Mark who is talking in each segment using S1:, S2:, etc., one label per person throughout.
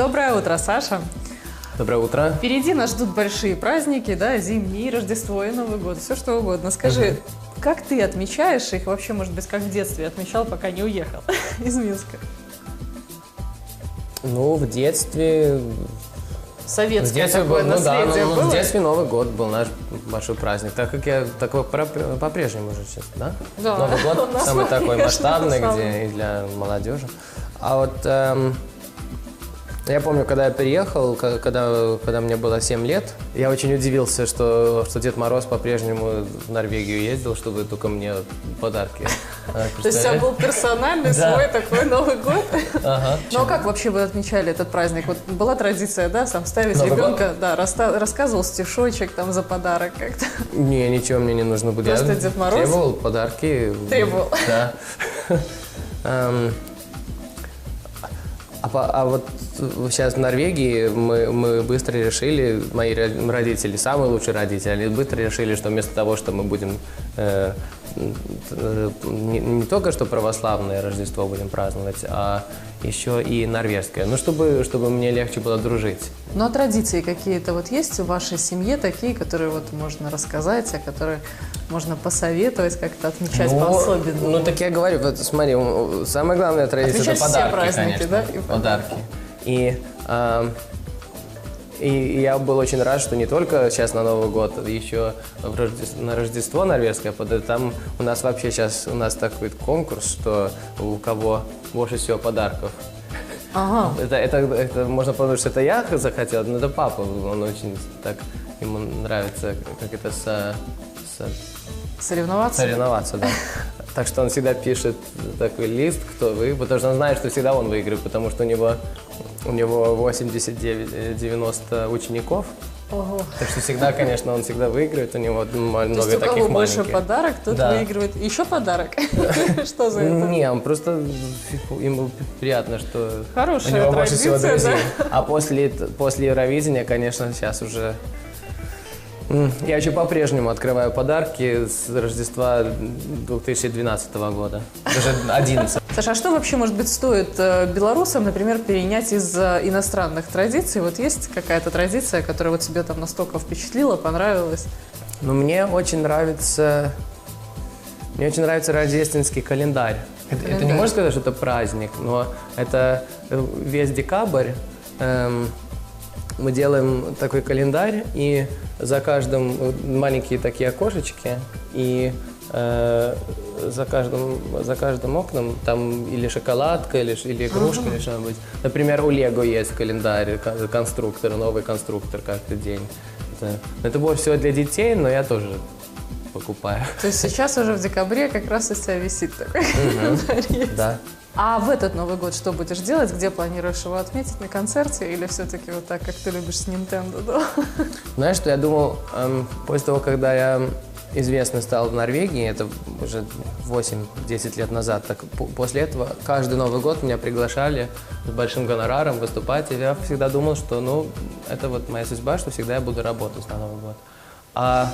S1: Доброе утро, Саша.
S2: Доброе утро.
S1: Впереди нас ждут большие праздники, да, зимние, Рождество и Новый год, все что угодно. Скажи, как ты отмечаешь их? Вообще, может быть, как в детстве отмечал, пока не уехал из Минска?
S2: Ну, в детстве...
S1: Советское такое наследие было?
S2: В детстве Новый год был наш большой праздник. Так как я такой по-прежнему же сейчас, да?
S1: Да.
S2: Новый год самый такой
S1: конечно,
S2: масштабный,
S1: самый.
S2: где и для молодежи. А вот я помню, когда я переехал, когда мне было 7 лет, я очень удивился, что Дед Мороз по-прежнему в Норвегию ездил, чтобы только мне подарки.
S1: То есть у тебя был персональный свой такой Новый год?
S2: Ага.
S1: Ну а как вообще вы отмечали этот праздник? Вот была традиция, да, сам ставить
S2: Новый
S1: ребенка, да, рассказывал стишочек там за подарок как-то.
S2: Не, ничего мне не нужно было.
S1: Просто
S2: Я
S1: Дед Мороз?
S2: требовал подарки.
S1: Требовал?
S2: Да. А вот сейчас в Норвегии мы быстро решили, мои родители, самые лучшие родители, они быстро решили, что вместо того, что мы будем не только что православное Рождество будем праздновать, а еще и норвежское. Ну, чтобы мне легче было дружить.
S1: Ну, а традиции какие-то вот есть в вашей семье такие, которые вот можно рассказать, а которые можно посоветовать, как-то отмечать по-особенному?
S2: Ну, так я говорю, вот смотри, самая главная традиция – это подарки,
S1: все праздники,
S2: конечно,
S1: да?
S2: подарки. И я был очень рад, что не только сейчас на Новый год, еще на Рождество норвежское, там у нас вообще сейчас такой конкурс, что у кого больше всего подарков.
S1: Ага.
S2: Это можно подумать, что это я захотел, но это папа, он очень так, ему нравится, как это
S1: Соревноваться,
S2: да. Так что он всегда пишет такой лист, кто вы, потому что он знает, что всегда он выиграет, потому что у него 89-90 учеников.
S1: Ого.
S2: Так что всегда, конечно, он всегда выигрывает, у него много
S1: таких маленьких. То есть у кого больше подарок, тот выигрывает. Еще подарок? Что за это?
S2: Не, он просто, ему приятно, что
S1: хорошая
S2: у него больше всего друзей.
S1: да?
S2: А после Евровидения, конечно, сейчас уже... Я еще по-прежнему открываю подарки с Рождества 2012 года, даже 11.
S1: Саша, а что вообще, может быть, стоит белорусам, например, перенять из иностранных традиций? Вот есть какая-то традиция, которая вот тебе там настолько впечатлила, понравилась?
S2: Ну, мне очень нравится рождественский календарь. Это не можно сказать, что это праздник, но это весь декабрь. Мы делаем такой календарь, и за каждым маленькие такие окошечки, и за каждым окном там или шоколадка, или игрушка, или что-нибудь. Например, у Лего есть календарь, конструктор, новый конструктор каждый день. Это больше всего для детей, но я тоже покупаю.
S1: То есть сейчас уже в декабре как раз у тебя висит такой календарь.
S2: Да.
S1: А в этот Новый год что будешь делать? Где планируешь его отметить? На концерте или все-таки вот так, как ты любишь с Nintendo? Да?
S2: Знаешь, что я думал, после того, когда я известный стал в Норвегии, это уже 8-10 лет назад, так после этого каждый Новый год меня приглашали с большим гонораром выступать, и я всегда думал, что это вот моя судьба, что всегда я буду работать на Новый год. А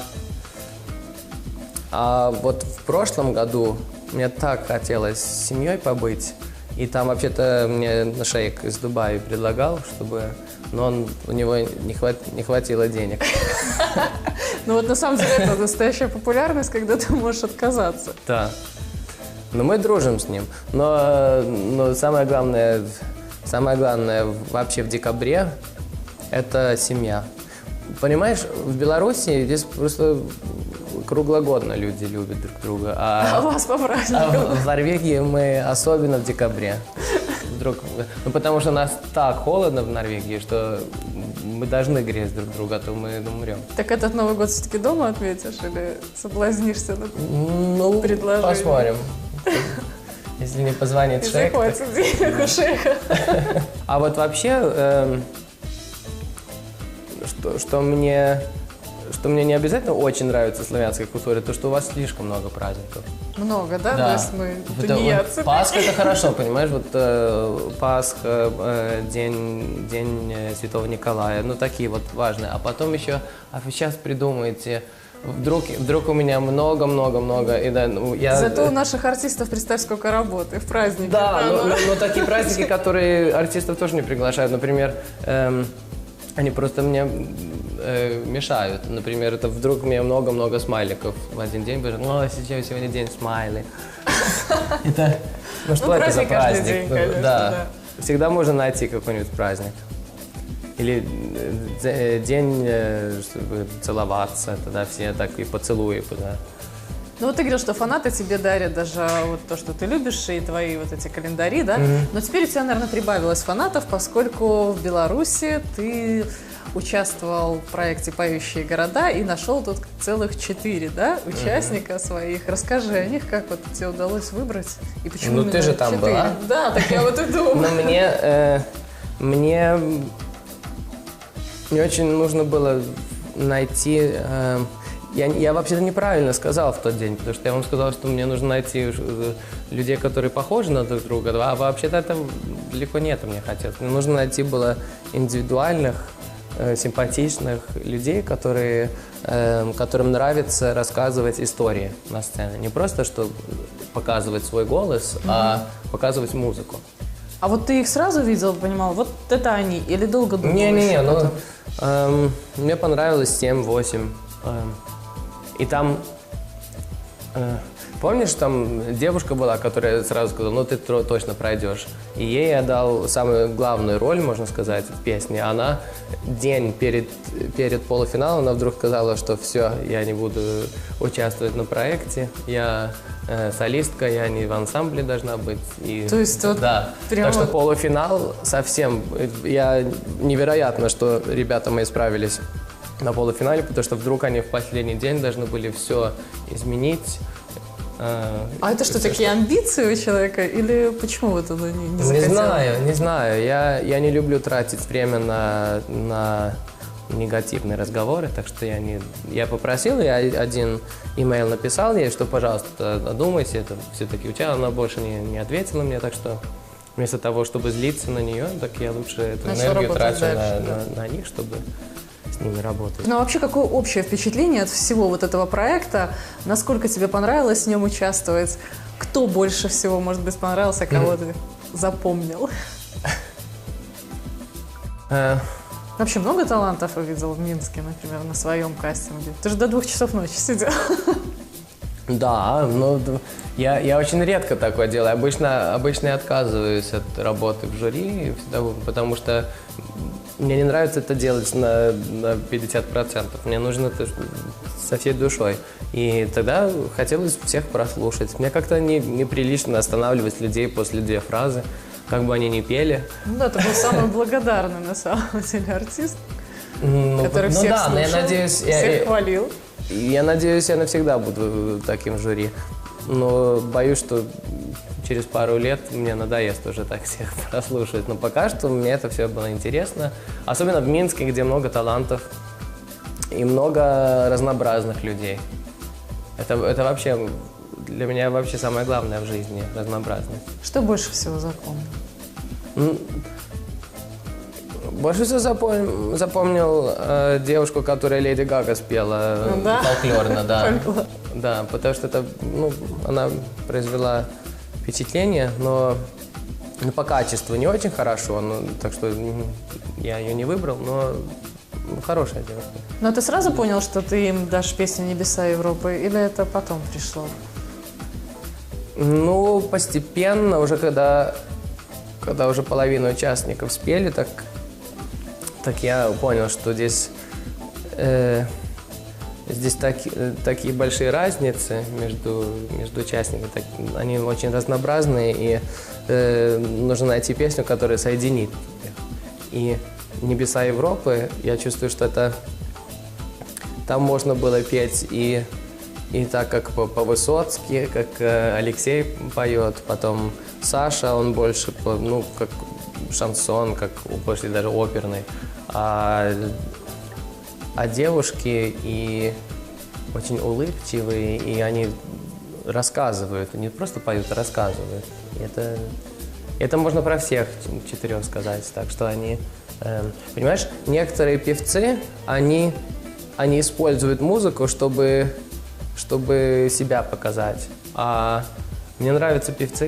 S2: вот в прошлом году мне так хотелось с семьей побыть, и там вообще-то мне шейх из Дубая предлагал, но у него не хватило денег.
S1: Ну вот на самом деле это настоящая популярность, когда ты можешь отказаться.
S2: Да. Но мы дружим с ним. Но самое главное вообще в декабре – это семья. Понимаешь, в Беларуси здесь просто круглогодно люди любят друг друга.
S1: А вас по праздникам?
S2: В Норвегии мы особенно в декабре. Потому что у нас так холодно в Норвегии, что мы должны греть друг друга, а то мы умрем.
S1: Так этот Новый год все-таки дома отметишь или соблазнишься на предложение?
S2: Посмотрим. Если не позвонит шейх.
S1: Если хватит денег у шейха.
S2: А вот вообще, что мне не обязательно очень нравится славянская культура, то, что у вас слишком много праздников.
S1: Много, да?
S2: Да.
S1: То есть мы тунеядцы.
S2: Пасха – это хорошо, понимаешь? Вот Пасха, День Святого Николая, такие вот важные. А потом еще, вы сейчас придумаете вдруг у меня много, и да, ну, я...
S1: Зато у наших артистов, представь, сколько работы в празднике.
S2: Да,
S1: правда?
S2: но такие праздники, которые артистов тоже не приглашают. Например, они просто мне мешают. Например, это вдруг у меня много смайликов в один день. О, сегодня день смайлик. Это, ну что это за
S1: праздник каждый
S2: праздник?
S1: день, конечно,
S2: Да.
S1: да.
S2: Всегда можно найти какой-нибудь праздник. Или день, чтобы целоваться, тогда все так и поцелуи. Да.
S1: Ну вот ты говорил, что фанаты тебе дарят даже вот то, что ты любишь, и твои вот эти календари, да? Но теперь у тебя, наверное, прибавилось фанатов, поскольку в Беларуси ты участвовал в проекте «Поющие города» и нашел тут целых 4, да, участника своих. Расскажи о них, как вот тебе удалось выбрать и почему
S2: Ну,
S1: именно
S2: ты же там
S1: 4?
S2: была.
S1: Да, так я вот и думаю.
S2: Но мне очень нужно было найти... Я вообще-то неправильно сказал в тот день, потому что я вам сказал, что мне нужно найти людей, которые похожи на друг друга, а вообще-то это далеко не это мне хотелось. Мне нужно найти было индивидуальных, симпатичных людей, которым нравится рассказывать истории на сцене. Не просто, что показывать свой голос, а показывать музыку.
S1: А вот ты их сразу видел, понимал, вот это они, или долго думал?
S2: Не-не-не,
S1: еще потом?
S2: мне понравилось 7-8. И там, помнишь, там девушка была, которая сразу сказала, ну ты точно пройдешь. И ей я дал самую главную роль, можно сказать, в песне. Она день перед полуфиналом, она вдруг сказала, что все, я не буду участвовать на проекте, я солистка, я не в ансамбле должна быть. И,
S1: То есть вот
S2: да.
S1: прямо...
S2: Так что полуфинал совсем, невероятно, что ребята мои справились на полуфинале, потому что вдруг они в последний день должны были все изменить.
S1: А это что, такие амбиции у человека? Или почему вы туда не захотели?
S2: Не знаю. Я не люблю тратить время на негативные разговоры, так что я попросил, я один имейл написал ей, что, пожалуйста, одумайся, это все-таки у тебя, она больше не ответила мне, так что вместо того, чтобы злиться на нее, так я лучше эту энергию трачу на них, чтобы с ними работать.
S1: Ну а вообще, какое общее впечатление от всего вот этого проекта? Насколько тебе понравилось в нем участвовать? Кто больше всего, может быть, понравился, кого ты запомнил? Вообще много талантов увидел в Минске, например, на своем кастинге? Ты же до 2 часов ночи сидел.
S2: Да, но я очень редко такое делаю. Обычно я отказываюсь от работы в жюри, потому что мне не нравится это делать на 50%. Мне нужно это со всей душой. И тогда хотелось всех прослушать. Мне как-то неприлично останавливать людей после 2 фразы, как бы они ни пели.
S1: Ну да, ты был самый благодарный, на самом деле, артист, который всех
S2: да,
S1: слушал,
S2: но я надеюсь,
S1: всех хвалил.
S2: Я надеюсь, я навсегда буду таким в жюри. Но боюсь, что через пару лет мне надоест уже так всех прослушивать. Но пока что мне это все было интересно. Особенно в Минске, где много талантов и много разнообразных людей. Это вообще для меня вообще самое главное в жизни – разнообразность.
S1: Что больше всего запомнил?
S2: Больше всего запомнил девушку, которая Леди Гага спела фольклорно, да. Да, потому что это, она произвела впечатление, но по качеству не очень хорошо, так что я ее не выбрал, но хорошая девушка.
S1: Но ты сразу понял, что ты им дашь песню «Небеса Европы», или это потом пришло?
S2: Ну, постепенно, уже когда уже половина участников спели, так я понял, что здесь такие большие разницы между участниками, они очень разнообразные, и нужно найти песню, которая соединит их. И «Небеса Европы», я чувствую, что там можно было петь и так, как по-высоцки, как Алексей поет, потом Саша, он больше, как шансон, как больше даже оперный. А девушки и очень улыбчивые, и они рассказывают, не просто поют, а рассказывают. Это можно про всех 4 сказать, так что они... Понимаешь, некоторые певцы, они они используют музыку, чтобы себя показать. А мне нравятся певцы,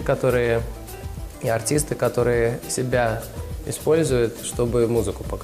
S2: и артисты, которые себя используют, чтобы музыку показать.